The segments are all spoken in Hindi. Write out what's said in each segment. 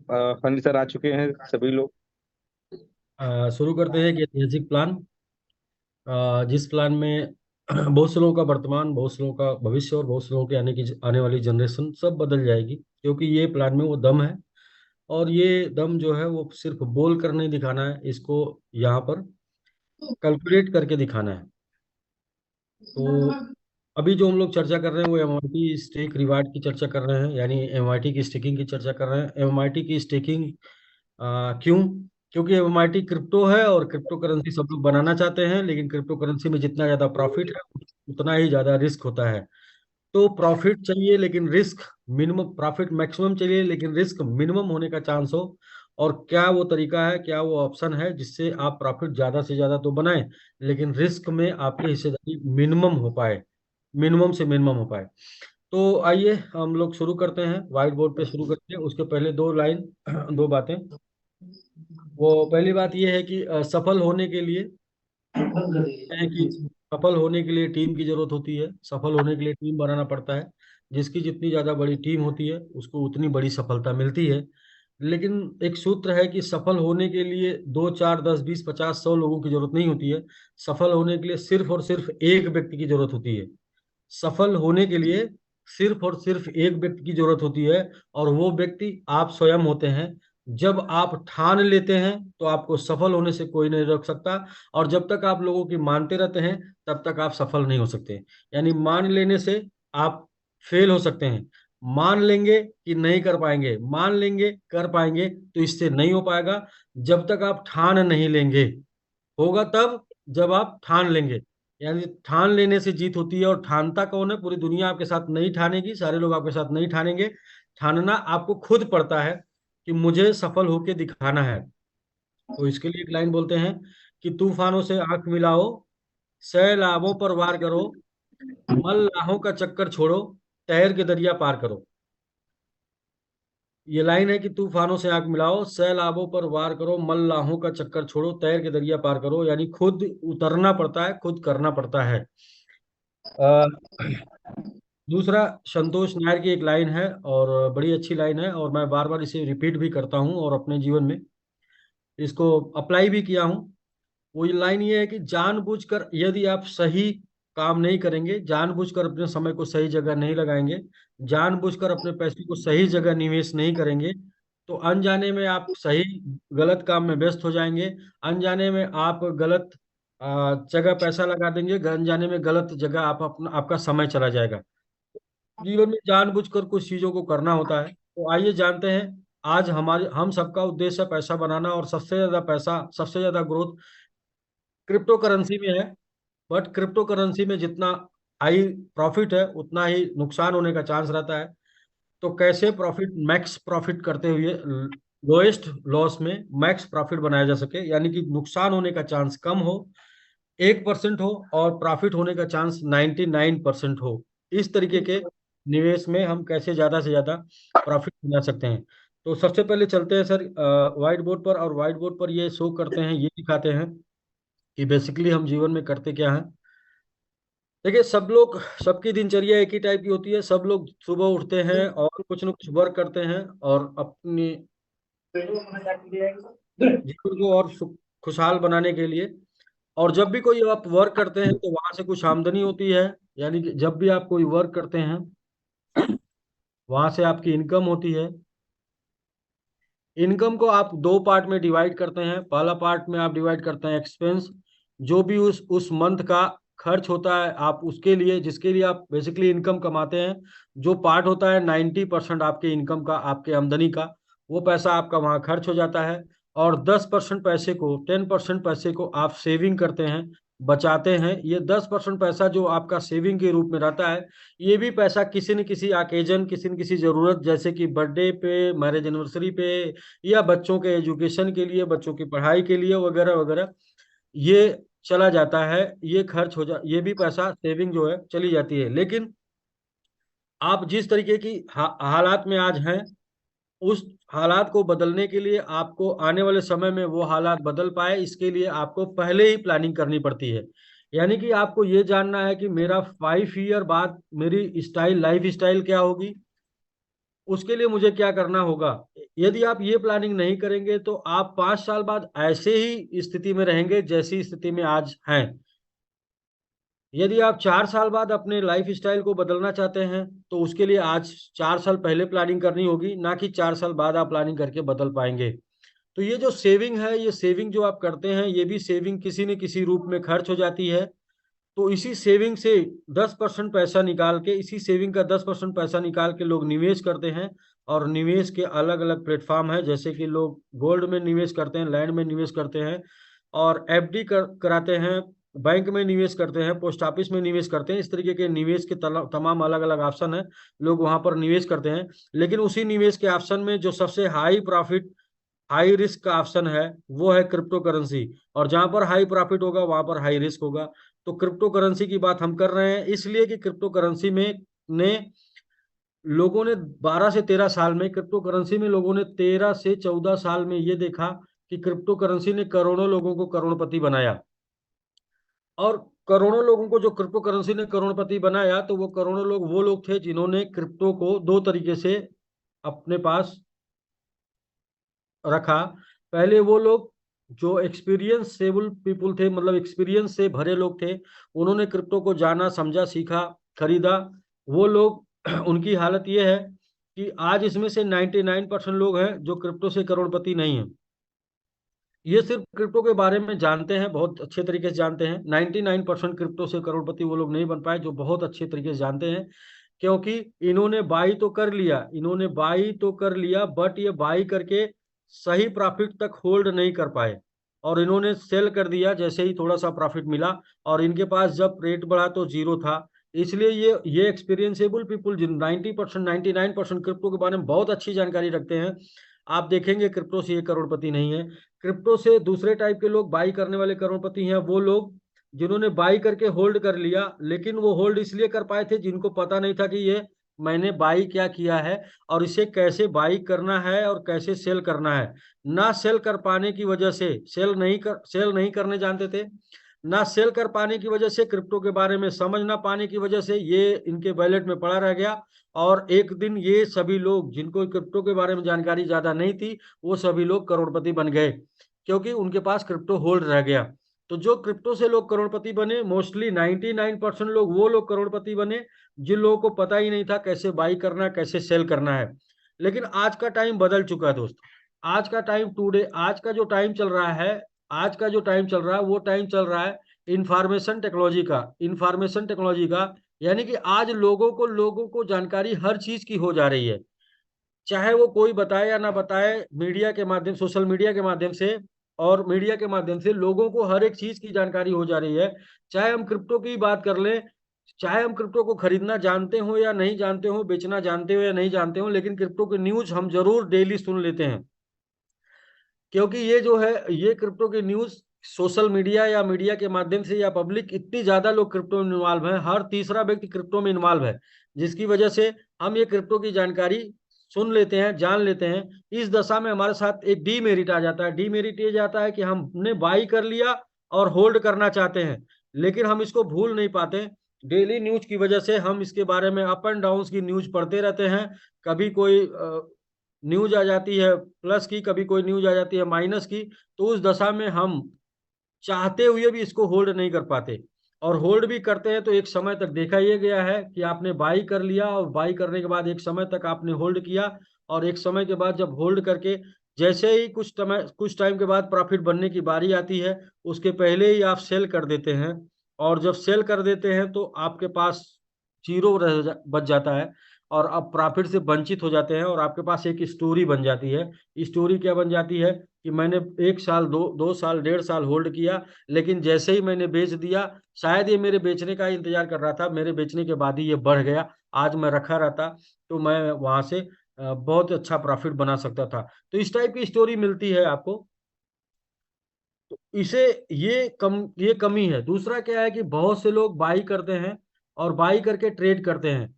फर्नीचर आ चुके हैं सभी लोग। शुरू करते हैं एक ऐतिहासिक प्लान, जिस प्लान में बहुत से लोगों का वर्तमान, बहुत से लोगों का भविष्य और बहुत से लोगों के आने वाली जनरेशन सब बदल जाएगी, क्योंकि ये प्लान में वो दम है। और ये दम जो है वो सिर्फ बोल कर नहीं दिखाना है, इसको यहाँ पर कैलकुलेट करके दिखाना है। तो अभी जो हम लोग चर्चा कर रहे हैं वो एमआईटी स्टेक रिवार्ड की चर्चा कर रहे हैं, यानी एमआईटी की स्टेकिंग की चर्चा कर रहे हैं। एमआईटी की स्टेकिंग क्यों? क्योंकि एमआईटी क्रिप्टो है और क्रिप्टो करेंसी सब लोग बनाना चाहते हैं, लेकिन क्रिप्टो करेंसी में जितना ज्यादा प्रॉफिट है उतना ही ज्यादा रिस्क होता है। तो प्रॉफिट चाहिए लेकिन रिस्क मिनिमम, प्रॉफिट मैक्सिमम चाहिए लेकिन रिस्क मिनिमम होने का चांस हो। और क्या वो तरीका है, क्या वो ऑप्शन है जिससे आप प्रॉफिट ज्यादा से ज्यादा तो बनाएं, लेकिन रिस्क में आपकी हिस्सेदारी मिनिमम हो पाए, मिनिमम से मिनिमम हो पाए। तो आइए हम लोग शुरू करते हैं, व्हाइट बोर्ड पे शुरू करते हैं। उसके पहले दो लाइन दो बातें। वो पहली बात ये है कि सफल होने के लिए है कि सफल होने के लिए टीम की जरूरत होती है, सफल होने के लिए टीम बनाना पड़ता है। जिसकी जितनी ज्यादा बड़ी टीम होती है उसको उतनी बड़ी सफलता मिलती है। लेकिन एक सूत्र है कि सफल होने के लिए 2 4 10 20 50 100 लोगों की जरूरत नहीं होती है। सफल होने के लिए सिर्फ और सिर्फ एक व्यक्ति की जरूरत होती है। सफल होने के लिए सिर्फ और सिर्फ एक व्यक्ति की जरूरत होती है, और वो व्यक्ति आप स्वयं होते हैं। जब आप ठान लेते हैं तो आपको सफल होने से कोई नहीं रोक सकता। और जब तक आप लोगों की मानते रहते हैं तब तक आप सफल नहीं हो सकते। यानी मान लेने से आप फेल हो सकते हैं। मान लेंगे कि नहीं कर पाएंगे, मान लेंगे कर पाएंगे, तो इससे नहीं हो पाएगा जब तक आप ठान नहीं लेंगे। होगा तब जब आप ठान लेंगे। यानी ठान लेने से जीत होती है। और ठानता कौन है? पूरी दुनिया आपके साथ नहीं ठानेगी, सारे लोग आपके साथ नहीं ठानेंगे। ठानना आपको खुद पड़ता है कि मुझे सफल होके दिखाना है। तो इसके लिए एक लाइन बोलते हैं कि तूफानों से आंख मिलाओ, सैलाबों पर वार करो, मल्लाहों का चक्कर छोड़ो, तैर के दरिया पार करो। ये लाइन है कि तूफानों से आंख मिलाओ, सैलाबों पर वार करो, मल्लाहों का चक्कर छोड़ो, तैर के दरिया पार करो। यानी खुद उतरना पड़ता है, खुद करना पड़ता है। अ, दूसरा, संतोष नायर की एक लाइन है और बड़ी अच्छी लाइन है, और मैं बार बार इसे रिपीट भी करता हूँ और अपने जीवन में इसको अप्लाई भी किया हूँ। वो ये लाइन ये है कि जानबूझकर यदि आप सही काम नहीं करेंगे, जानबूझकर अपने समय को सही जगह नहीं लगाएंगे, जानबूझकर अपने पैसे को सही जगह निवेश नहीं करेंगे, तो अनजाने में आप सही गलत काम में व्यस्त हो जाएंगे। अनजाने में आप गलत जगह पैसा लगा देंगे, अनजाने में गलत जगह आप अपना आपका समय चला जाएगा। जीवन में जानबूझकर कुछ चीजों को करना होता है। तो आइए जानते हैं। आज हमारे हम सबका उद्देश्य है पैसा बनाना, और सबसे ज्यादा पैसा, सबसे ज्यादा ग्रोथ क्रिप्टो करेंसी में है। बट क्रिप्टो करेंसी में जितना हाई प्रॉफिट है उतना ही नुकसान होने का चांस रहता है। तो कैसे प्रॉफिट, मैक्स प्रॉफिट करते हुए लोएस्ट लॉस में मैक्स प्रॉफिट बनाया जा सके, यानी कि नुकसान होने का चांस कम हो, 1% हो, और प्रॉफिट होने का चांस 99% हो। इस तरीके के निवेश में हम कैसे ज्यादा से ज्यादा प्रॉफिट बना सकते हैं। तो सबसे पहले चलते हैं सर व्हाइट बोर्ड पर, और व्हाइट बोर्ड पर ये शो करते हैं, ये दिखाते हैं कि बेसिकली हम जीवन में करते क्या हैं। देखिए, सब लोग, सबकी दिनचर्या एक ही टाइप की होती है। सब लोग सुबह उठते हैं और कुछ न कुछ वर्क करते हैं, और अपनी जीवन को और खुशहाल बनाने के लिए। और जब भी कोई आप वर्क करते हैं तो वहां से कुछ आमदनी होती है। यानी कि जब भी आप कोई वर्क करते हैं वहां से आपकी इनकम होती है। इनकम को आप दो पार्ट में डिवाइड करते हैं। पहला पार्ट में आप डिवाइड करते हैं एक्सपेंस, जो भी उस मंथ का खर्च होता है आप उसके लिए, जिसके लिए आप बेसिकली इनकम कमाते हैं। जो पार्ट होता है 90% आपके इनकम का, आपके आमदनी का, वो पैसा आपका वहाँ खर्च हो जाता है। और 10% पैसे को, 10% पैसे को आप सेविंग करते हैं, बचाते हैं। ये 10% पैसा जो आपका सेविंग के रूप में रहता है, ये भी पैसा किसी न किसी ओकेजन, किसी न किसी जरूरत, जैसे कि बर्थडे पे, मैरिज एनिवर्सरी पे, या बच्चों के एजुकेशन के लिए, बच्चों की पढ़ाई के लिए, वगैरह वगैरह, ये चला जाता है। ये खर्च हो जा, ये भी पैसा सेविंग जो है चली जाती है। लेकिन आप जिस तरीके की हालात में आज हैं, उस हालात को बदलने के लिए, आपको आने वाले समय में वो हालात बदल पाए, इसके लिए आपको पहले ही प्लानिंग करनी पड़ती है। यानी कि आपको ये जानना है कि मेरा 5 ईयर बाद मेरी स्टाइल, लाइफ स्टाइल क्या होगी। उसके लिए मुझे क्या करना होगा। यदि आप ये प्लानिंग नहीं करेंगे तो आप 5 साल बाद ऐसे ही स्थिति में रहेंगे जैसी स्थिति में आज हैं। यदि आप 4 साल बाद अपने लाइफ स्टाइल को बदलना चाहते हैं तो उसके लिए आज 4 साल पहले प्लानिंग करनी होगी, ना कि 4 साल बाद आप प्लानिंग करके बदल पाएंगे। तो ये जो सेविंग है, ये सेविंग जो आप करते हैं, ये भी सेविंग किसी न किसी रूप में खर्च हो जाती है। तो इसी सेविंग से 10% पैसा निकाल के, इसी सेविंग का 10% पैसा निकाल के लोग निवेश करते हैं। और निवेश के अलग अलग प्लेटफॉर्म है, जैसे कि लोग गोल्ड में निवेश करते हैं, लैंड में निवेश करते हैं, और एफडी कराते हैं, बैंक में निवेश करते हैं, पोस्ट ऑफिस में निवेश करते हैं। इस तरीके के निवेश के तमाम अलग अलग ऑप्शन है, लोग वहां पर निवेश करते हैं। लेकिन उसी निवेश के ऑप्शन में जो सबसे हाई प्रॉफिट हाई रिस्क का ऑप्शन है वो है क्रिप्टो करेंसी। और जहां पर हाई प्रॉफिट होगा वहां पर हाई रिस्क होगा। तो क्रिप्टो करेंसी की बात हम कर रहे हैं इसलिए कि क्रिप्टो करेंसी में ने लोगों ने 12 से 13 साल में, क्रिप्टो करेंसी में लोगों ने 13 से 14 साल में ये देखा कि क्रिप्टो करेंसी ने करोड़ों लोगों को करोड़पति बनाया। और करोड़ों लोगों को जो क्रिप्टो करेंसी ने करोड़पति बनाया, तो वो करोड़ों लोग वो लोग थे जिन्होंने क्रिप्टो को दो तरीके से अपने पास रखा। पहले वो लोग जो एक्सपीरियंसेबल पीपुल थे, मतलब एक्सपीरियंस से भरे लोग थे, उन्होंने क्रिप्टो को जाना, समझा, सीखा, खरीदा। वो लोग उनकी हालत ये है कि आज इसमें से 99% लोग हैं जो क्रिप्टो से करोड़पति नहीं है। ये सिर्फ क्रिप्टो के बारे में जानते हैं, बहुत अच्छे तरीके से जानते हैं। 99% क्रिप्टो से करोड़पति वो लोग नहीं बन पाए जो बहुत अच्छे तरीके से जानते हैं। क्योंकि इन्होंने बाई तो कर लिया, इन्होंने बाई तो कर लिया, बट ये बाई करके सही प्रॉफिट तक होल्ड नहीं कर पाए, और इन्होंने सेल कर दिया जैसे ही थोड़ा सा प्रॉफिट मिला। और इनके पास जब रेट बढ़ा तो जीरो था। इसलिए ये एक्सपीरियंसेबल पीपुल जिन 90% 99% क्रिप्टो के बारे में बहुत अच्छी जानकारी रखते हैं, आप देखेंगे क्रिप्टो से ये करोड़पति नहीं है। क्रिप्टो से दूसरे टाइप के लोग बाई करने वाले करोड़पति हैं, वो लोग जिन्होंने बाई करके होल्ड कर लिया, लेकिन वो होल्ड इसलिए कर पाए थे जिनको पता नहीं था कि ये मैंने बाई क्या किया है और इसे कैसे बाई करना है और कैसे सेल करना है। ना सेल कर पाने की वजह से, सेल नहीं करने जानते थे, ना सेल कर पाने की वजह से, क्रिप्टो के बारे में समझ ना पाने की वजह से ये इनके वैलेट में पड़ा रह गया। और एक दिन ये सभी लोग जिनको क्रिप्टो के बारे में जानकारी ज्यादा नहीं थी, वो सभी लोग करोड़पति बन गए, क्योंकि उनके पास क्रिप्टो होल्ड रह गया। तो जो क्रिप्टो से लोग करोड़पति बने, मोस्टली 99% लोग वो लोग करोड़पति बने जिन लोगों को पता ही नहीं था कैसे बाई करना है, कैसे सेल करना है। लेकिन आज का टाइम बदल चुका है दोस्तों। आज का टाइम टूडे, आज का जो टाइम चल रहा है, आज का जो टाइम चल रहा है वो टाइम चल रहा है इंफॉर्मेशन टेक्नोलॉजी का। इंफॉर्मेशन टेक्नोलॉजी का यानी कि आज लोगों को जानकारी हर चीज की हो जा रही है, चाहे वो कोई बताए या ना बताए, मीडिया के माध्यम, सोशल मीडिया के माध्यम से और मीडिया के माध्यम से लोगों को हर एक चीज की जानकारी हो जा रही है। चाहे हम क्रिप्टो की बात कर लें, चाहे हम क्रिप्टो को खरीदना जानते हो या नहीं जानते हो, बेचना जानते हो या नहीं जानते हो, लेकिन क्रिप्टो की न्यूज हम जरूर डेली सुन लेते हैं। क्योंकि ये जो है, ये क्रिप्टो की न्यूज सोशल मीडिया या मीडिया के माध्यम से या पब्लिक, इतनी ज्यादा लोग क्रिप्टो में इन्वॉल्व है, हर तीसरा व्यक्ति क्रिप्टो में इन्वॉल्व है, जिसकी वजह से हम ये क्रिप्टो की जानकारी सुन लेते हैं, जान लेते हैं। इस दशा में हमारे साथ एक डीमेरिट आ जाता है। डीमेरिट ये जाता है कि हमने बाई कर लिया और होल्ड करना चाहते हैं, लेकिन हम इसको भूल नहीं पाते। डेली न्यूज की वजह से हम इसके बारे में अप एंड डाउन की न्यूज पढ़ते रहते हैं। कभी कोई न्यूज आ जाती है प्लस की, कभी कोई न्यूज आ जाती है माइनस की। तो उस दशा में हम चाहते हुए भी इसको होल्ड नहीं कर पाते, और होल्ड भी करते हैं तो एक समय तक देखा यह गया है कि आपने बाई कर लिया, और बाई करने के बाद एक समय तक आपने होल्ड किया, और एक समय के बाद जब होल्ड करके जैसे ही कुछ टाइम के बाद प्रॉफिट बनने की बारी आती है, उसके पहले ही आप सेल कर देते हैं। और जब सेल कर देते हैं तो आपके पास जीरो बच जाता है, और आप प्रॉफिट से वंचित हो जाते हैं, और आपके पास एक स्टोरी बन जाती है। स्टोरी क्या बन जाती है कि मैंने 1 साल, 2 साल, 1.5 साल होल्ड किया, लेकिन जैसे ही मैंने बेच दिया, शायद ये मेरे बेचने का इंतजार कर रहा था, मेरे बेचने के बाद ही ये बढ़ गया। आज मैं रखा रहता तो मैं वहां से बहुत अच्छा प्रॉफिट बना सकता था। तो इस टाइप की स्टोरी मिलती है आपको। तो इसे ये कमी है। दूसरा क्या है कि बहुत से लोग बाई करते हैं और बाई करके ट्रेड करते हैं,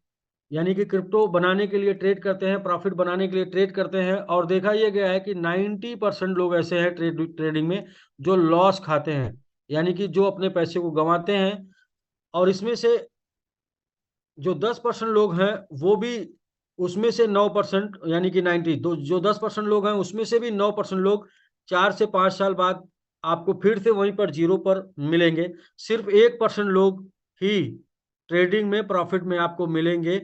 यानी कि क्रिप्टो बनाने के लिए ट्रेड करते हैं, प्रॉफिट बनाने के लिए ट्रेड करते हैं। और देखा यह गया है कि 90% लोग ऐसे हैं ट्रेडिंग में जो लॉस खाते हैं, यानी कि जो अपने पैसे को गंवाते हैं। और इसमें से जो 10% लोग हैं वो भी उसमें से 9% यानी कि 90, जो 10% लोग हैं उसमें से भी 9% लोग 4 से 5 साल बाद आपको फिर से वहीं पर जीरो पर मिलेंगे। सिर्फ 1% लोग ही ट्रेडिंग में प्रॉफिट में आपको मिलेंगे।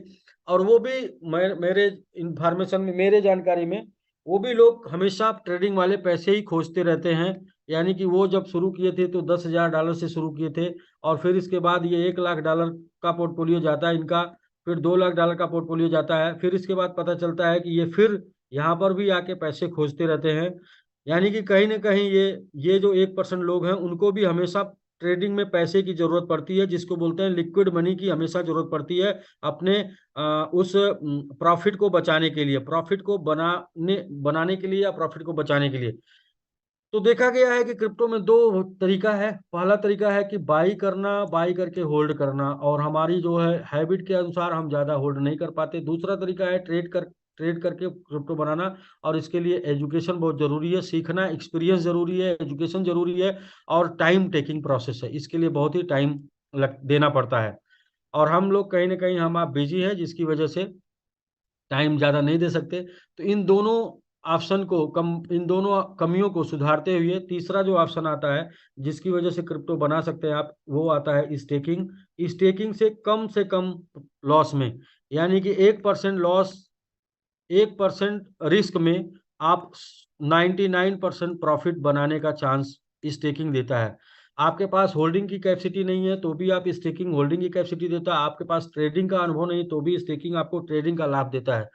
और वो भी मेरे इंफॉर्मेशन में, मेरे जानकारी में, वो भी लोग हमेशा ट्रेडिंग वाले पैसे ही खोजते रहते हैं। यानी कि वो जब शुरू किए थे तो $10,000 से शुरू किए थे, और फिर इसके बाद ये $1,00,000 का पोर्टफोलियो जाता है इनका, फिर $2,00,000 का पोर्टफोलियो जाता है, फिर इसके बाद पता चलता है कि ये फिर यहाँ पर भी आके पैसे खोजते रहते हैं। यानी कि कहीं ना कहीं ये जो 1% लोग हैं उनको भी हमेशा ट्रेडिंग में पैसे की जरूरत पड़ती है, जिसको बोलते हैं लिक्विड मनी की हमेशा जरूरत पड़ती है अपने उस प्रॉफिट को बचाने के लिए, प्रॉफिट को बनाने बनाने के लिए या प्रॉफिट को बचाने के लिए। तो देखा गया है कि क्रिप्टो में दो तरीका है। पहला तरीका है कि बाई करना, बाई करके होल्ड करना, और हमारी जो है हैबिट के अनुसार हम ज्यादा होल्ड नहीं कर पाते। दूसरा तरीका है ट्रेड करके क्रिप्टो बनाना, और इसके लिए एजुकेशन बहुत जरूरी है, सीखना, एक्सपीरियंस जरूरी है, एजुकेशन जरूरी है, और टाइम टेकिंग प्रोसेस है, इसके लिए बहुत ही टाइम देना पड़ता है। और हम लोग कहीं ना कहीं हम आप बिजी है, जिसकी वजह से टाइम ज़्यादा नहीं दे सकते। तो इन दोनों ऑप्शन को इन दोनों कमियों को सुधारते हुए तीसरा जो ऑप्शन आता है जिसकी वजह से क्रिप्टो बना सकते हैं आप, वो आता है स्टेकिंग। स्टेकिंग से कम लॉस में, यानी कि 1% लॉस, 1% रिस्क में आप 99% प्रॉफिट बनाने का चांस स्टेकिंग देता है। आपके पास होल्डिंग की कैपेसिटी नहीं है तो भी आप स्टेकिंग होल्डिंग की कैपेसिटी देता है। आपके पास ट्रेडिंग का अनुभव नहीं तो भी स्टेकिंग आपको ट्रेडिंग का लाभ देता है।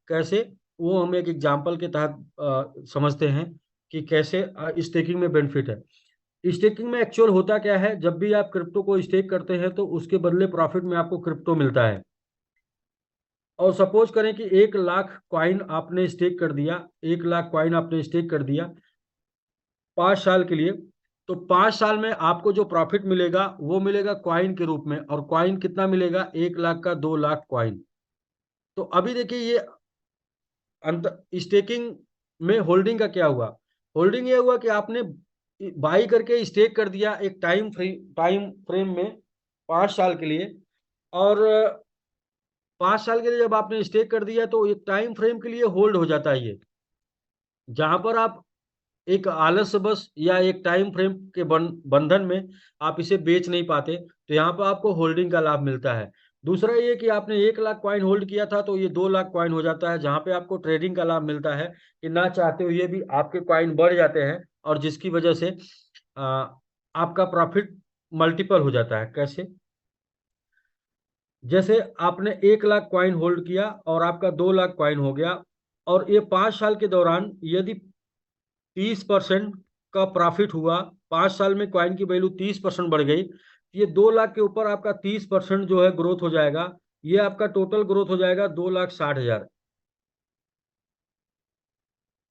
कैसे, वो हम एक एग्जांपल के तहत समझते हैं कि कैसे स्टेकिंग में बेनिफिट है। स्टेकिंग में एक्चुअल होता क्या है, जब भी आप क्रिप्टो को स्टेक करते हैं तो उसके बदले प्रॉफिट में आपको क्रिप्टो मिलता है। और सपोज करें कि 1,00,000 कॉइन आपने स्टेक कर दिया, 1,00,000 कॉइन आपने स्टेक कर दिया 5 साल के लिए। तो 5 साल में आपको जो प्रॉफिट मिलेगा वो मिलेगा कॉइन के रूप में, और कॉइन कितना मिलेगा, 1,00,000 का 2,00,000 कॉइन। तो अभी देखिए ये अंत स्टेकिंग में होल्डिंग का क्या हुआ। होल्डिंग ये हुआ कि आपने बाई करके स्टेक कर दिया एक टाइम फ्रेम में 5 साल के लिए। और 5 साल के लिए जब आपने स्टेक कर दिया तो एक टाइम फ्रेम के लिए होल्ड हो जाता है ये, जहां पर आप एक आलस्य बस या एक टाइम फ्रेम के बंधन में आप इसे बेच नहीं पाते, तो यहाँ पर आपको होल्डिंग का लाभ मिलता है। दूसरा ये कि आपने 1,00,000 कॉइन होल्ड किया था तो ये 2,00,000 कॉइन हो जाता है, जहाँ पे आपको ट्रेडिंग का लाभ मिलता है कि ना चाहते हुए भी आपके कॉइन बढ़ जाते हैं, और जिसकी वजह से आपका प्रॉफिट मल्टीपल हो जाता है। कैसे, जैसे आपने 1,00,000 कॉइन होल्ड किया और आपका 2,00,000 कॉइन हो गया, और ये 5 साल के दौरान यदि 30% का प्रॉफिट हुआ, 5 साल में कॉइन की वैल्यू 30% बढ़ गई, ये 2,00,000 के ऊपर आपका 30% जो है ग्रोथ हो जाएगा। ये आपका टोटल ग्रोथ हो जाएगा 2,60,000।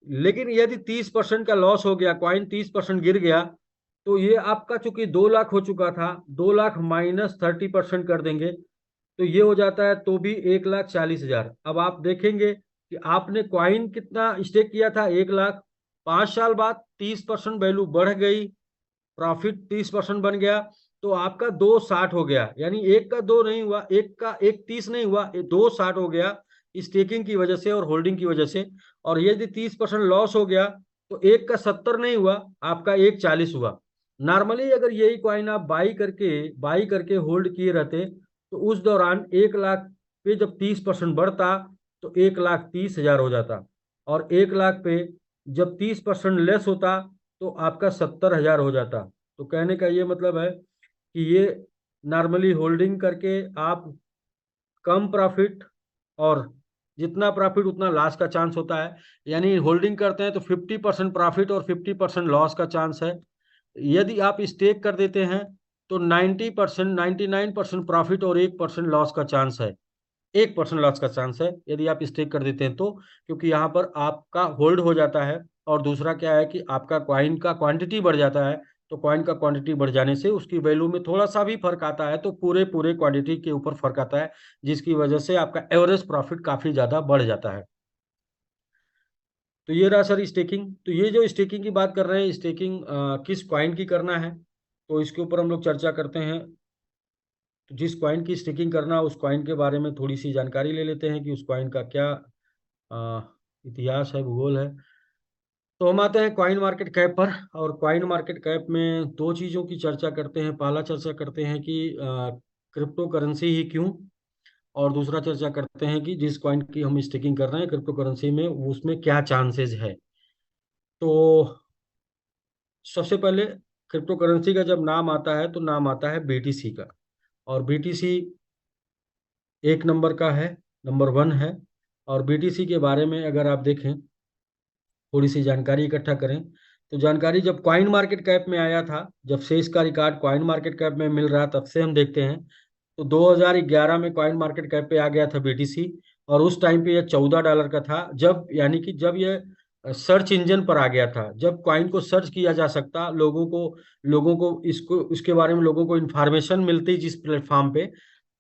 लेकिन यदि 30% का लॉस हो गया, कॉइन 30% गिर गया, तो ये आपका चूंकि 2,00,000 हो चुका था, 2,00,000 माइनस 30% कर देंगे तो ये हो जाता है तो भी 1,40,000। अब आप देखेंगे कि आपने कॉइन कितना स्टेक किया था, 1,00,000। 5 साल बाद 30% वैल्यू बढ़ गई, प्रॉफिट 30% बन गया, तो आपका 2,60 हो गया। यानी एक का दो नहीं हुआ, एक का 1,30 नहीं हुआ, 2,60 हो गया स्टेकिंग की वजह से और होल्डिंग की वजह से। और यदि 30% लॉस हो गया तो एक का 70 नहीं हुआ, आपका 1,40 हुआ। नॉर्मली अगर यही कॉइन आप बाई करके होल्ड किए रहते तो उस दौरान 1,00,000 पे जब 30% बढ़ता तो 1,30,000 हो जाता, और 1,00,000 पे जब 30% लेस होता तो आपका 70,000 हो जाता। तो कहने का ये मतलब है कि ये नॉर्मली होल्डिंग करके आप कम प्रॉफिट, और जितना प्रॉफिट उतना लॉस का चांस होता है। यानी होल्डिंग करते हैं तो 50% प्रॉफिट और 50% लॉस का चांस है। यदि आप स्टेक कर देते हैं तो 90%, 99% प्रॉफिट और 1% लॉस का चांस है। 1% लॉस का चांस है यदि आप स्टेक कर देते हैं तो, क्योंकि यहाँ पर आपका होल्ड हो जाता है। और दूसरा क्या है कि आपका कॉइन का क्वांटिटी बढ़ जाता है, तो कॉइन का क्वांटिटी बढ़ जाने से उसकी वैल्यू में थोड़ा सा भी फर्क आता है, तो पूरे पूरे क्वांटिटी के ऊपर फर्क आता है, जिसकी वजह से आपका एवरेज प्रॉफिट काफी ज्यादा बढ़ जाता है। तो ये रहा सर स्टेकिंग। तो ये जो स्टेकिंग की बात कर रहे हैं, स्टेकिंग किस कॉइन की करना है, तो इसके ऊपर हम लोग चर्चा करते हैं। तो जिस कॉइन की स्टेकिंग करना उस कॉइन के बारे में थोड़ी सी जानकारी ले लेते हैं कि उस कॉइन का क्या अ, इतिहास है, भूगोल है। तो हम आते हैं कॉइन मार्केट कैप पर, और कॉइन मार्केट कैप में दो चीज़ों की चर्चा करते हैं। पहला चर्चा करते हैं कि क्रिप्टो करेंसी ही क्यों, और दूसरा चर्चा करते हैं कि जिस कॉइन की हम स्टेकिंग कर रहे हैं क्रिप्टो करेंसी में, उसमें क्या चांसेस है। तो सबसे पहले क्रिप्टो करेंसी का जब नाम आता है तो नाम आता है बीटीसी का, और बीटीसी एक नंबर का है, नंबर वन है। और बीटीसी के बारे में अगर आप देखें, थोड़ी सी जानकारी इकट्ठा करें, तो जानकारी जब कॉइन मार्केट कैप में आया था, जब से इसका रिकॉर्ड कॉइन मार्केट कैप में मिल रहा, तब से हम देखते हैं। तो 2011 में कॉइन मार्केट कैप पे आ गया था बीटीसी, और उस टाइम पे ये $14 का था, जब यानी कि जब ये सर्च इंजन पर आ गया था, जब कॉइन को सर्च किया जा सकता, लोगों को इसको इसके बारे में लोगों को इन्फॉर्मेशन मिलती जिस प्लेटफॉर्म पे।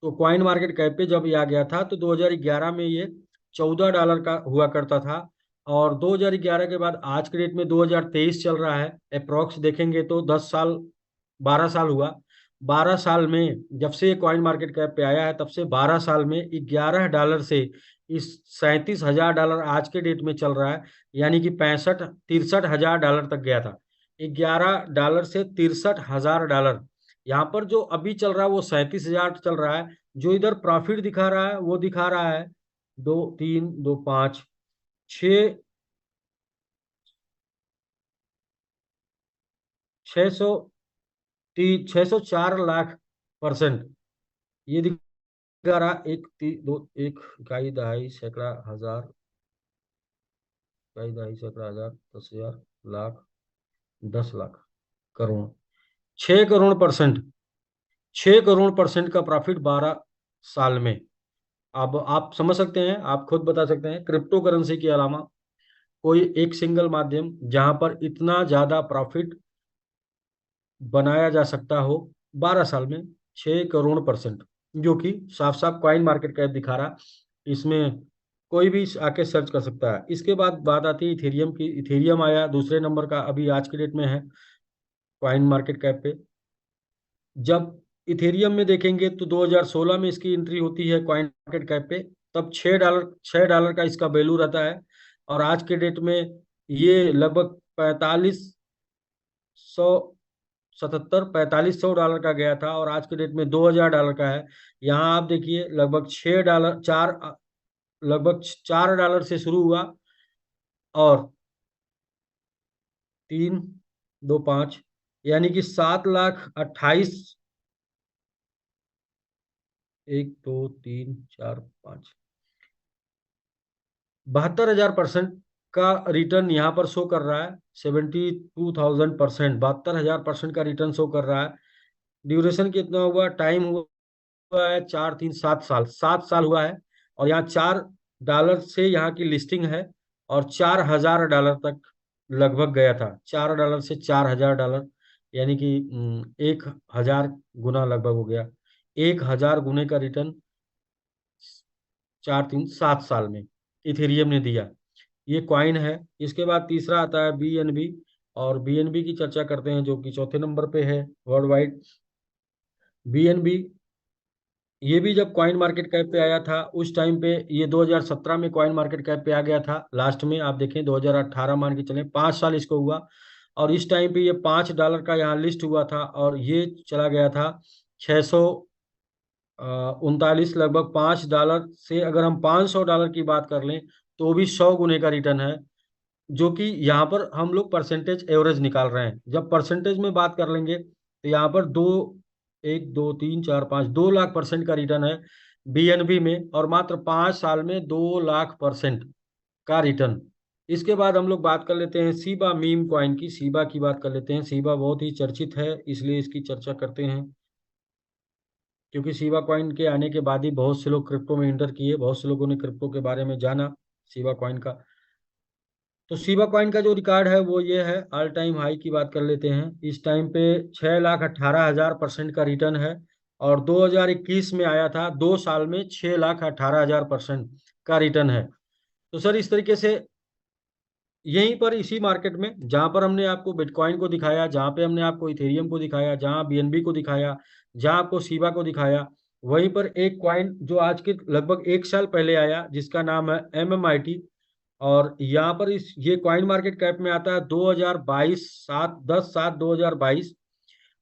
तो कॉइन मार्केट कैप पे जब ये आ गया था तो 2011 में ये $14 का हुआ करता था। और 2011 के बाद आज के डेट में 2023 चल रहा है, अप्रोक्स देखेंगे तो 10 साल, 12 साल हुआ। 12 साल में जब से ये कॉइन मार्केट कैप पे आया है, तब से 12 साल में $11 से इस $37,000 आज के डेट में चल रहा है, यानी कि 63,000 तक गया था। $11 से $63,000। यहाँ पर जो अभी चल रहा है वो 37,000 चल रहा है। जो इधर प्रॉफिट दिखा रहा है वो दिखा रहा है 2 3 2 5 6 604 लाख%। ये दिखा रहा एक इकाई दहाई सैकड़ा हजार, इकाई दहाई सैकड़ा हजार, 10,000, लाख, 10 लाख, करोड़, 6 करोड़%। 6 करोड़% का प्रॉफिट 12 साल में। अब आप समझ सकते हैं, आप खुद बता सकते हैं, क्रिप्टो करेंसी के अलावा कोई एक सिंगल माध्यम जहां पर इतना ज्यादा प्रॉफिट बनाया जा सकता हो 12 साल में, 6 करोड़%, जो कि साफ साफ कॉइन मार्केट कैप दिखा रहा। इसमें कोई भी आके सर्च कर सकता है। इसके बाद बात आती है इथेरियम की। इथेरियम आया दूसरे नंबर का, अभी आज के डेट में है कॉइन मार्केट कैप पे। जब इथेरियम में देखेंगे तो 2016 में इसकी एंट्री होती है कॉइन मार्केट कैप पे, तब $6 का इसका वैल्यू रहता है। और आज के डेट में ये लगभग 4500 $4500 का गया था, और आज के डेट में $2,000 का है। यहाँ आप देखिए लगभग $6 चार, लगभग $4 से शुरू हुआ, और 3 2 5, यानी कि 7,28,, 1 2 3 4 5, 72,000% का रिटर्न यहाँ पर शो कर रहा है। 72,000%, 72,000% का रिटर्न शो कर रहा है। ड्यूरेशन कितना हुआ, टाइम हुआ है 4 3 7 साल, 7 साल हुआ है। और यहाँ $4 से यहाँ की लिस्टिंग है, और $4,000 तक लगभग गया था। $4 से $4,000, यानी कि 1,000 गुना लगभग हो गया। 1,000 गुने का रिटर्न 4 3 7 साल में इथेरियम ने दिया। ये क्वाइन है। इसके बाद तीसरा आता है बीएनबी, और बीएनबी की चर्चा करते हैं, जो कि चौथे नंबर पे है वर्ल्ड वाइड। बीएनबी ये भी जब कॉइन मार्केट कैप पे आया था उस टाइम पे, ये 2017 में कॉइन मार्केट कैप पे आ गया था लास्ट में। आप देखें 2018 मान के चले, 5 साल इसको हुआ। और इस टाइम पे ये $5 का यहाँ लिस्ट हुआ था, और ये चला गया था 639, लगभग $5 से अगर हम $500 की बात कर लें तो भी 100 गुने का रिटर्न है। जो कि यहाँ पर हम लोग परसेंटेज एवरेज निकाल रहे हैं। जब परसेंटेज में बात कर लेंगे तो यहाँ पर 2 का रिटर्न है बीएनबी में, और मात्र 5 साल में 2 लाख% का रिटर्न। इसके बाद हम लोग बात कर लेते हैं सीबा मीम कॉइन की। सीबा की बात कर लेते हैं। सीबा बहुत ही चर्चित है, इसलिए इसकी चर्चा करते हैं, क्योंकि सीबा कॉइन के आने के बाद ही बहुत से लोग क्रिप्टो में इंटर किए, बहुत से लोगों ने क्रिप्टो के बारे में जाना सीबा कॉइन का। तो शिबा कॉइन का जो रिकॉर्ड है वो ये है। ऑल टाइम हाई की बात कर लेते हैं, इस टाइम पे 6,18,000% का रिटर्न है। और 2021 में आया था, 2 साल में 6,18,000% का रिटर्न है। तो सर इस तरीके से यहीं पर इसी मार्केट में, जहां पर हमने आपको बिटकॉइन को दिखाया, जहां पे हमने आपको इथेरियम को दिखाया, जहां बीएनबी को दिखाया, जहां आपको शिबा को दिखाया, वहीं पर एक क्वाइन जो आज के लगभग 1 साल पहले आया जिसका नाम है MMIT। और यहाँ पर इस ये क्वाइन मार्केट कैप में आता है 2022 7 10/7/2022।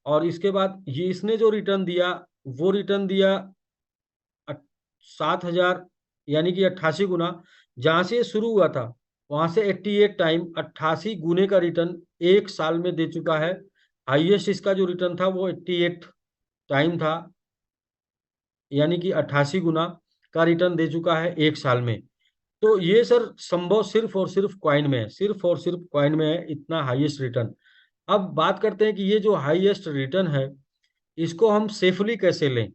और इसके बाद ये इसने जो रिटर्न दिया वो रिटर्न दिया 7,000, यानी कि 88 गुना। जहां से ये शुरू हुआ था वहां से 88 टाइम 88 गुने का रिटर्न 1 साल में दे चुका है। हाईएस्ट इसका जो रिटर्न था वो 88 टाइम था, यानी कि 88 गुना का रिटर्न दे चुका है 1 साल में। तो ये सर संभव सिर्फ और सिर्फ क्वाइन में है, सिर्फ और सिर्फ क्वाइन में है इतना हाईएस्ट रिटर्न। अब बात करते हैं कि ये जो हाईएस्ट रिटर्न है इसको हम सेफली कैसे लें,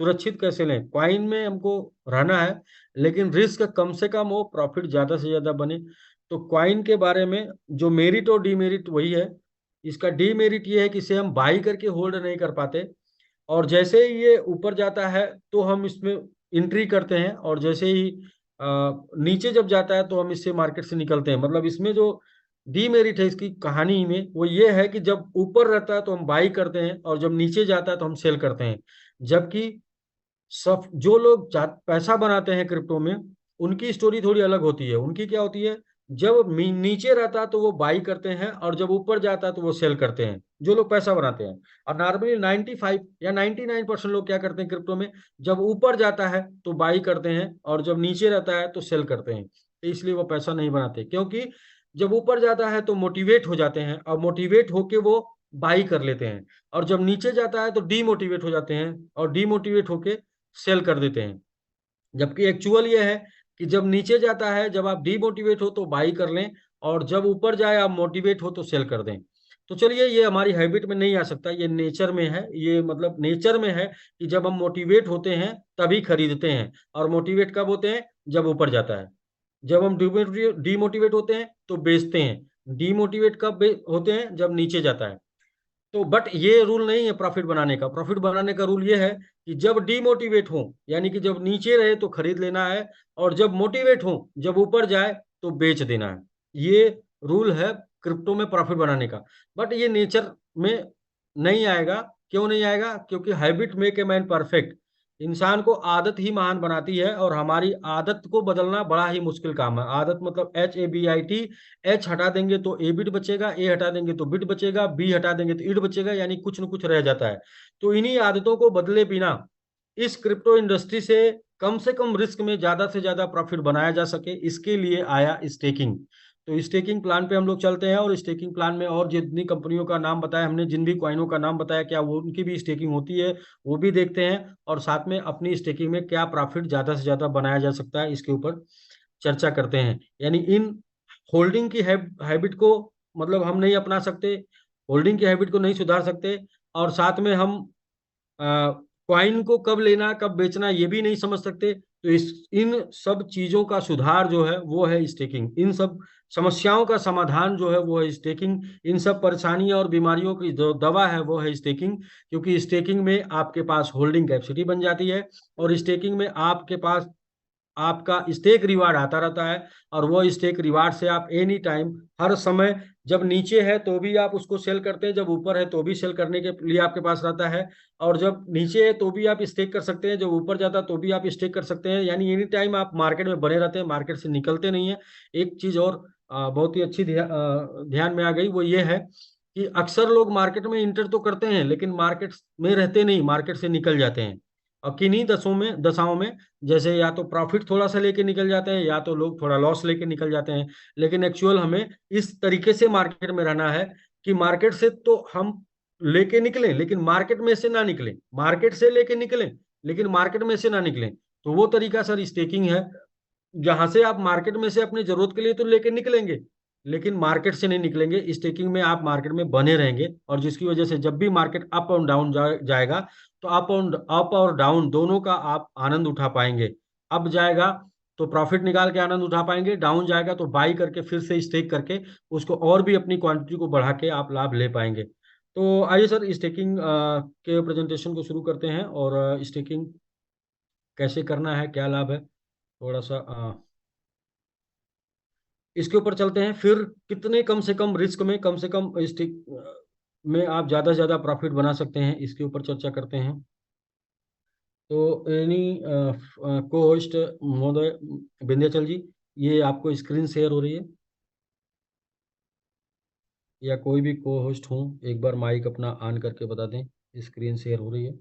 सुरक्षित कैसे लें। क्वाइन में हमको रहना है लेकिन रिस्क कम से कम हो, प्रॉफिट ज्यादा से ज्यादा बने। तो क्वाइन के बारे में जो मेरिट और डीमेरिट वही है। इसका डीमेरिट ये है कि इसे हम बाई करके होल्ड नहीं कर पाते, और जैसे ही ये ऊपर जाता है तो हम इसमें एंट्री करते हैं, और जैसे ही नीचे जब जाता है तो हम इससे मार्केट से निकलते हैं। मतलब इसमें जो डीमेरिट है इसकी कहानी में वो ये है कि जब ऊपर रहता है तो हम बाई करते हैं, और जब नीचे जाता है तो हम सेल करते हैं। जबकि सब जो लोग पैसा बनाते हैं क्रिप्टो में उनकी स्टोरी थोड़ी अलग होती है। उनकी क्या होती है, जब नीचे रहता है तो वो बाई करते हैं, और जब ऊपर जाता है तो वो सेल करते हैं, जो लोग पैसा बनाते हैं। और नॉर्मली 95 या 99% लोग क्या करते हैं क्रिप्टो में, जब ऊपर जाता है तो बाई करते हैं, और जब नीचे रहता है तो सेल करते हैं। तो इसलिए वो पैसा नहीं बनाते, क्योंकि जब ऊपर जाता है तो मोटिवेट हो जाते हैं, और मोटिवेट होके वो बाई कर लेते हैं। और जब नीचे जाता है तो डीमोटिवेट हो जाते हैं, और डीमोटिवेट होके सेल कर देते हैं। जबकि एक्चुअल ये है कि जब नीचे जाता है, जब आप डीमोटिवेट हो तो बाई कर लें, और जब ऊपर जाए आप मोटिवेट हो तो सेल कर दें। तो चलिए, ये हमारी हैबिट में नहीं आ सकता, ये नेचर में है। ये मतलब नेचर में है कि जब हम मोटिवेट होते हैं तभी खरीदते हैं, और मोटिवेट कब होते हैं, जब ऊपर जाता है। जब हम डीमोटिवेट होते हैं तो बेचते हैं। डीमोटिवेट कब होते हैं, जब नीचे जाता है। तो बट ये रूल नहीं है प्रॉफिट बनाने का। प्रॉफिट बनाने का रूल ये है कि जब डीमोटिवेट हो, यानी कि जब नीचे रहे तो खरीद लेना है, और जब मोटिवेट हो, जब ऊपर जाए तो बेच देना है। ये रूल है क्रिप्टो में प्रॉफिट बनाने का। बट ये नेचर में नहीं आएगा। क्यों नहीं आएगा? क्योंकि habit make a man perfect. इंसान को आदत ही महान बनाती है, और हमारी आदत को बदलना बड़ा ही मुश्किल काम है। आदत मतलब HABIT। एच हटा देंगे तो एबिट बचेगा, ए हटा देंगे तो बिट बचेगा, बी हटा देंगे तो इट बचेगा, यानी कुछ न कुछ रह जाता है। तो इन्हीं आदतों को बदले बिना इस क्रिप्टो इंडस्ट्री से कम रिस्क में ज्यादा से ज्यादा प्रॉफिट बनाया जा सके, इसके लिए आया स्टेकिंग। तो स्टेकिंग प्लान पे हम लोग चलते हैं, और स्टेकिंग प्लान में और जितनी कंपनियों का नाम बताया हमने, जिन भी कॉइनों का नाम बताया, क्या वो उनकी भी स्टेकिंग होती है वो भी देखते हैं, और साथ में अपनी स्टेकिंग में क्या प्रॉफिट ज्यादा से ज्यादा बनाया जा सकता है इसके ऊपर चर्चा करते हैं। यानी इन होल्डिंग की हैबिट को मतलब हम नहीं अपना सकते, होल्डिंग की हैबिट को नहीं सुधार सकते, और साथ में हम क्वाइन को कब लेना कब बेचना ये भी नहीं समझ सकते। तो इस इन सब चीजों का सुधार जो है वो है स्टेकिंग। इन सब समस्याओं का समाधान जो है वो है स्टेकिंग। इन सब परेशानियों और बीमारियों की जो दवा है वो है स्टेकिंग। क्योंकि स्टेकिंग में आपके पास होल्डिंग कैपेसिटी बन जाती है, और स्टेकिंग में आपके पास आपका स्टेक रिवार्ड आता रहता है, और वो स्टेक रिवार्ड से आप एनी टाइम, हर समय, जब नीचे है तो भी आप उसको सेल करते हैं, जब ऊपर है तो भी सेल करने के लिए आपके पास रहता है, और जब नीचे है तो भी आप स्टेक कर सकते हैं, जब ऊपर जाता है तो भी आप स्टेक कर सकते हैं। यानी एनी टाइम आप मार्केट में बने रहते हैं, मार्केट से निकलते नहीं है। एक चीज और बहुत ही अच्छी ध्यान में आ गई, वो ये है कि अक्सर लोग मार्केट में इंटर तो करते हैं लेकिन मार्केट में रहते नहीं, मार्केट से निकल जाते हैं। और किन्हीं दशाओं में जैसे या तो प्रॉफिट थोड़ा सा लेके निकल जाते हैं, या तो लोग थोड़ा लॉस लेके निकल जाते हैं। लेकिन एक्चुअल हमें इस तरीके से मार्केट में रहना है कि मार्केट से तो हम लेके निकलें लेकिन मार्केट में से ना निकलें, मार्केट से लेके निकलें लेकिन मार्केट में से ना निकलें। तो वो तरीका सर स्टेकिंग है, जहां से आप मार्केट में से अपनी जरूरत के लिए तो लेके निकलेंगे लेकिन मार्केट से नहीं निकलेंगे। स्टेकिंग में आप मार्केट में बने रहेंगे, और जिसकी वजह से जब भी मार्केट अप और डाउन जाएगा तो अप और डाउन दोनों का आप आनंद उठा पाएंगे। अप जाएगा तो प्रॉफिट निकाल के आनंद उठा पाएंगे, डाउन जाएगा तो बाई करके फिर से स्टेक करके उसको और भी अपनी क्वांटिटी को बढ़ा के आप लाभ ले पाएंगे। तो आइए सर स्टेकिंग के प्रेजेंटेशन को शुरू करते हैं, और स्टेकिंग कैसे करना है, क्या लाभ है, थोड़ा सा इसके ऊपर चलते हैं। फिर कितने कम से कम रिस्क में कम से कम स्टेक में आप ज़्यादा से ज़्यादा प्रॉफिट बना सकते हैं, इसके ऊपर चर्चा करते हैं। तो एनी को होस्ट महोदय विंध्याचल जी, ये आपको स्क्रीन शेयर हो रही है, या कोई भी को होस्ट हो एक बार माइक अपना ऑन करके बता दें, स्क्रीन शेयर हो रही है।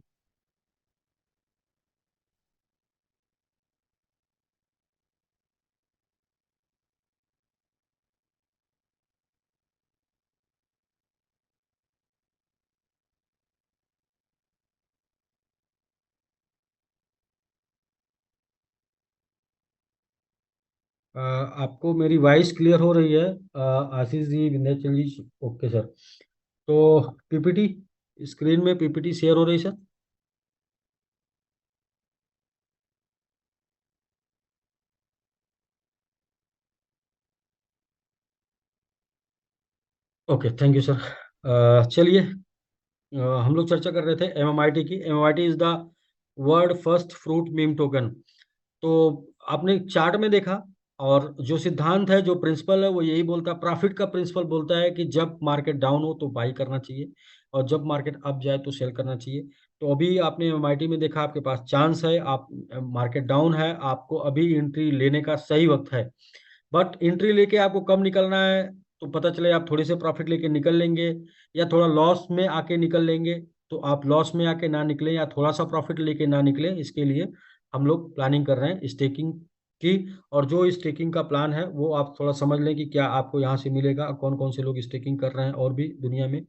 आपको मेरी वॉइस क्लियर हो रही है? Ashish ji, Vindhyachal ji, okay sir. तो पीपीटी, स्क्रीन में पीपीटी शेयर हो रही है sir? Okay, thank you sir. चलिए, हम लोग चर्चा कर रहे थे एमएमआईटी की। MMIT is the world first fruit meme token. तो आपने चार्ट में देखा, और जो सिद्धांत है, जो प्रिंसिपल है, वो यही बोलता है, प्रॉफिट का प्रिंसिपल बोलता है कि जब मार्केट डाउन हो तो बाई करना चाहिए, और जब मार्केट अप जाए तो सेल करना चाहिए। तो अभी आपने एमआईटी में देखा, आपके पास चांस है, आप मार्केट डाउन है, आपको अभी एंट्री लेने का सही वक्त है। बट एंट्री लेके आपको कब निकलना है, तो पता चले आप थोड़े से प्रॉफिट लेके निकल लेंगे, या थोड़ा लॉस में आके निकल लेंगे। तो आप लॉस में आके ना निकलें, या थोड़ा सा प्रॉफिट लेके ना निकलें, इसके लिए हम लोग प्लानिंग कर रहे हैं स्टेकिंग की। और जो स्टेकिंग का प्लान है वो आप थोड़ा समझ लें कि क्या आपको यहाँ से मिलेगा, कौन कौन से लोग स्टेकिंग कर रहे हैं, और भी दुनिया में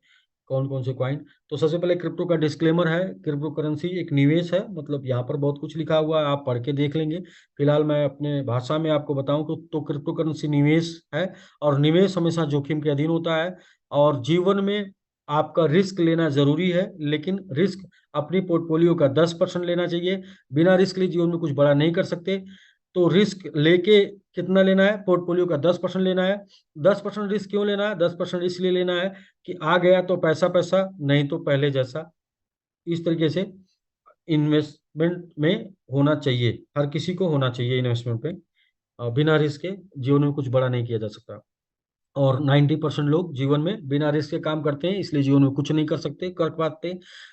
कौन कौन से कॉइन। तो सबसे पहले क्रिप्टो का डिस्क्लेमर है, क्रिप्टो करेंसी एक निवेश है, मतलब यहाँ पर बहुत कुछ लिखा हुआ है, आप पढ़ के देख लेंगे। फिलहाल मैं अपने भाषा में आपको बताऊं तो क्रिप्टो करेंसी निवेश है, और निवेश हमेशा जोखिम के अधीन होता है। और जीवन में आपका रिस्क लेना जरूरी है, लेकिन रिस्क अपनी पोर्टफोलियो का 10% लेना चाहिए। बिना रिस्क लिए जीवन में कुछ बड़ा नहीं कर सकते। तो रिस्क लेके कितना लेना है? पोर्टफोलियो का 10% लेना है। 10% रिस्क क्यों लेना है? 10% इसलिए लेना है कि आ गया तो पैसा पैसा, नहीं तो पहले जैसा। इस तरीके से इन्वेस्टमेंट में होना चाहिए, हर किसी को होना चाहिए इन्वेस्टमेंट पे। बिना रिस्क के जीवन में कुछ बड़ा नहीं किया जा सकता। और 90% लोग जीवन में बिना रिस्क के काम करते हैं, इसलिए जीवन में कुछ नहीं कर सकते, कर पाते,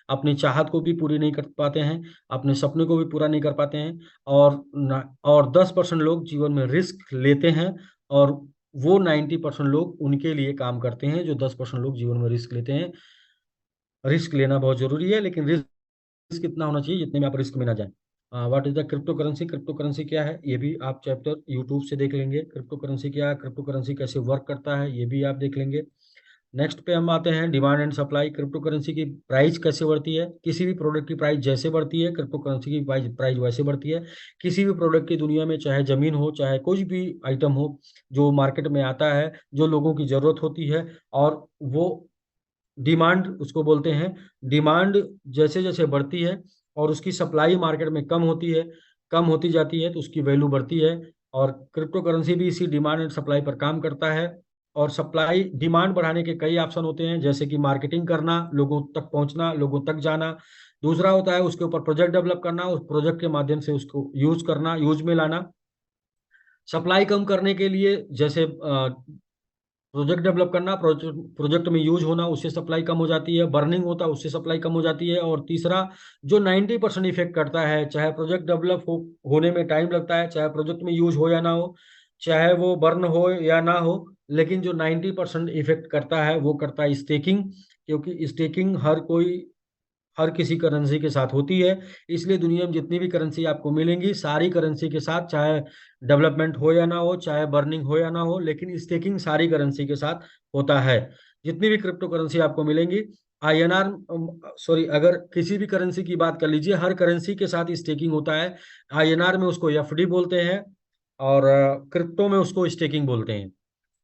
अपनी चाहत को भी पूरी नहीं कर पाते हैं, अपने सपने को भी पूरा नहीं कर पाते हैं। और 10% लोग जीवन में रिस्क लेते हैं, और वो 90% लोग उनके लिए काम करते हैं, जो 10% लोग जीवन में रिस्क लेते हैं। रिस्क लेना बहुत जरूरी है, लेकिन रिस्क कितना होना चाहिए जितने में आप रिस्क में ना जाएं। What is the crypto currency? Crypto currency क्या है, ये भी आप चैप्टर यूट्यूब से देख लेंगे। क्रिप्टो करेंसी क्या है, क्रिप्टो करेंसी कैसे वर्क करता है, ये भी आप देख लेंगे। नेक्स्ट पे हम आते हैं demand and supply. Crypto currency की प्राइस कैसे बढ़ती है? किसी भी प्रोडक्ट की प्राइस जैसे बढ़ती है, क्रिप्टो करेंसी की प्राइस वैसे बढ़ती है। किसी भी प्रोडक्ट की दुनिया में, चाहे जमीन हो, चाहे कोई भी आइटम हो, जो मार्केट में आता है, जो लोगों की जरूरत होती है, और वो डिमांड उसको बोलते हैं। डिमांड जैसे जैसे बढ़ती है और उसकी सप्लाई मार्केट में कम होती है, कम होती जाती है, तो उसकी वैल्यू बढ़ती है। और क्रिप्टो करेंसी भी इसी डिमांड एंड सप्लाई पर काम करता है। और सप्लाई डिमांड बढ़ाने के कई ऑप्शन होते हैं, जैसे कि मार्केटिंग करना, लोगों तक पहुंचना, लोगों तक जाना। दूसरा होता है उसके ऊपर प्रोजेक्ट डेवलप करना, उस प्रोजेक्ट के माध्यम से उसको यूज करना, यूज में लाना। सप्लाई कम करने के लिए, जैसे प्रोजेक्ट डेवलप करना, प्रोजेक्ट में यूज होना, उससे सप्लाई कम हो जाती है। बर्निंग होता है, उससे सप्लाई कम हो जाती है। और तीसरा, जो 90% इफेक्ट करता है, चाहे प्रोजेक्ट डेवलप होने में टाइम लगता है, चाहे प्रोजेक्ट में यूज हो या ना हो, चाहे वो बर्न हो या ना हो, लेकिन जो 90% इफेक्ट करता है वो करता है स्टेकिंग। क्योंकि स्टेकिंग हर किसी करेंसी के साथ होती है। इसलिए दुनिया में जितनी भी करेंसी आपको मिलेंगी, सारी करेंसी के साथ, चाहे डेवलपमेंट हो या ना हो, चाहे बर्निंग हो या ना हो, लेकिन स्टेकिंग सारी करेंसी के साथ होता है। जितनी भी क्रिप्टो करेंसी आपको मिलेंगी, आईएनआर, सॉरी, अगर किसी भी करेंसी की बात कर लीजिए, हर करेंसी के साथ स्टेकिंग होता है। आईएनआर में उसको एफडी बोलते हैं, और क्रिप्टो में उसको स्टेकिंग बोलते हैं।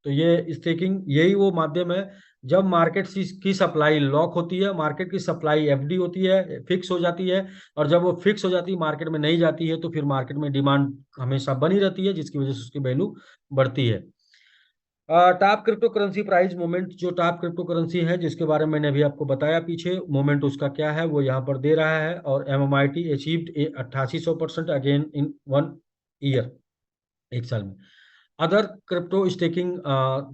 तो ये स्टेकिंग यही वो माध्यम है, जब मार्केट की सप्लाई लॉक होती है, मार्केट की सप्लाई एफडी होती है, फिक्स हो जाती है। और जब वो फिक्स हो जाती है, मार्केट में नहीं जाती है, तो फिर मार्केट में डिमांड हमेशा बनी रहती है, जिसकी वजह से उसकी वैल्यू बढ़ती है। Top crypto currency price moment, जो टॉप क्रिप्टो करेंसी है जिसके बारे में मैंने अभी आपको बताया पीछे, मोमेंट उसका क्या है वो यहाँ पर दे रहा है। और MMIT achieved 8800% again in 1 year, एक साल में। अदर क्रिप्टो स्टेकिंग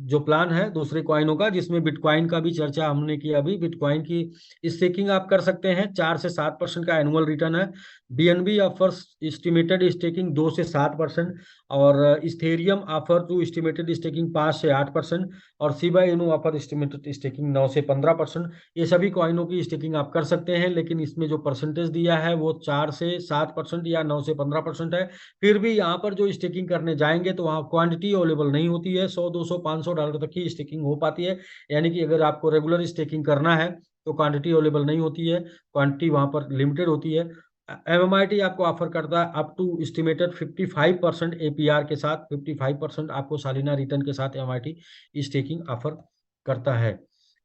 जो प्लान है दूसरे कॉइनों का, जिसमें बिटकॉइन का भी चर्चा हमने किया। अभी बिटकॉइन की स्टेकिंग आप कर सकते हैं, 4 से 7% का एनुअल रिटर्न है। बीएनबी ऑफर्स एस्टिमेटेड स्टेकिंग 2 से 7%, और Ethereum offer to estimated staking 5 से 8%, और Shiba Inu offer estimated staking 9 से 15%। ये सभी कॉइनों की स्टेकिंग आप कर सकते हैं, लेकिन इसमें जो परसेंटेज दिया है वो 4 से 7% या 9 से 15% है। फिर भी यहाँ पर जो स्टेकिंग करने जाएंगे तो वहाँ क्वांटिटी अवेलेबल नहीं होती है, 100 200 500 डॉलर तक ही स्टेकिंग हो पाती है। यानी कि अगर आपको रेगुलर स्टेकिंग करना है तो क्वांटिटी अवेलेबल नहीं होती है, क्वांटिटी वहाँ पर लिमिटेड होती है। एमएमआईटी आपको ऑफर करता है अप टू एस्टिमेटेड 55% एपीआर के साथ, 55% आपको सालाना रिटर्न के साथ एमआईटी स्टेकिंग ऑफर करता है।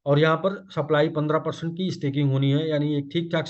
और यहाँ पर सप्लाई 15% की स्टेकिंग होनी है, यानी एक ठीक ठाक